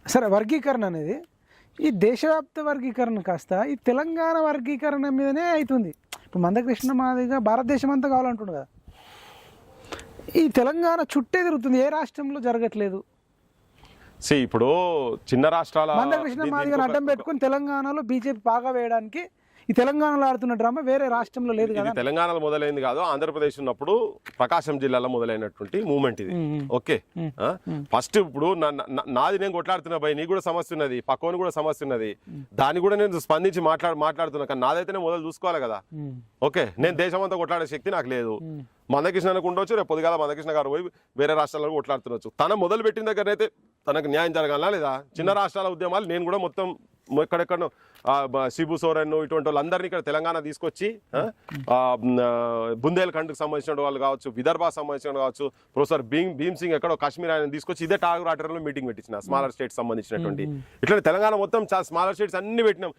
సరే, వర్గీకరణ అనేది ఈ దేశవ్యాప్త వర్గీకరణ కాస్త ఈ తెలంగాణ వర్గీకరణ మీదనే అవుతుంది. ఇప్పుడు మందకృష్ణ మాదిగా భారతదేశం అంతా కావాలంటుండు కదా, ఈ తెలంగాణ చుట్టే తిరుగుతుంది, ఏ రాష్ట్రంలో జరగట్లేదు. ఇప్పుడు చిన్న రాష్ట్రాల మందకృష్ణ మాదిగా అడ్డం పెట్టుకుని తెలంగాణలో బీజేపీ బాగా వేయడానికి ఈ తెలంగాణలో ఆడుతున్న డ్రామా వేరే రాష్ట్రంలో లేదు కదా. తెలంగాణలో మొదలైంది కాదు, ఆంధ్రప్రదేశ్ ఉన్నప్పుడు ప్రకాశం జిల్లాలో మొదలైనటువంటి మూవ్మెంట్ ఇది. ఓకే, ఫస్ట్ ఇప్పుడు నాది నేను కొట్లాడుతున్నా భయ్, నీకు కూడా సమస్య ఉన్నది, పక్కన కూడా సమస్య ఉన్నది, దాన్ని కూడా నేను స్పందించి మాట్లాడుతున్నా, కానీ నాదైతేనే మొదలు చూసుకోవాలి కదా. ఓకే, నేను దేశం అంతా కొట్లాడే శక్తి నాకు లేదు. మందకృష్ణకు ఉండొచ్చు, రేపు పొద్దుగాల మందకృష్ణ గారు పోయి వేరే రాష్ట్రాల్లో కొట్లాడుతుండొచ్చు. తన మొదలు పెట్టిన దగ్గర అయితే తనకు న్యాయం జరగాలా లేదా? చిన్న రాష్ట్రాల ఉద్యమాలు నేను కూడా మొత్తం ఎక్కడెక్కడో శిబు సోరెన్ ఇటువంటి వాళ్ళందరినీ ఇక్కడ తెలంగాణ తీసుకొచ్చి బుందేల్ఖండ్కి సంబంధించిన వాళ్ళు కావచ్చు, విదర్భ సంబంధించిన కావచ్చు, ప్రొఫెసర్ భీమ్ సింగ్ ఎక్కడో కాశ్మీర్ ఆయన తీసుకొచ్చి ఇదే టాగూర్ ఆటర్లో మీటింగ్ పెట్టించిన స్మాలర్ స్టేట్స్ సంబంధించినటువంటి. ఇట్లా తెలంగాణ మొత్తం స్మాలర్ స్టేట్స్ అన్ని పెట్టినాం.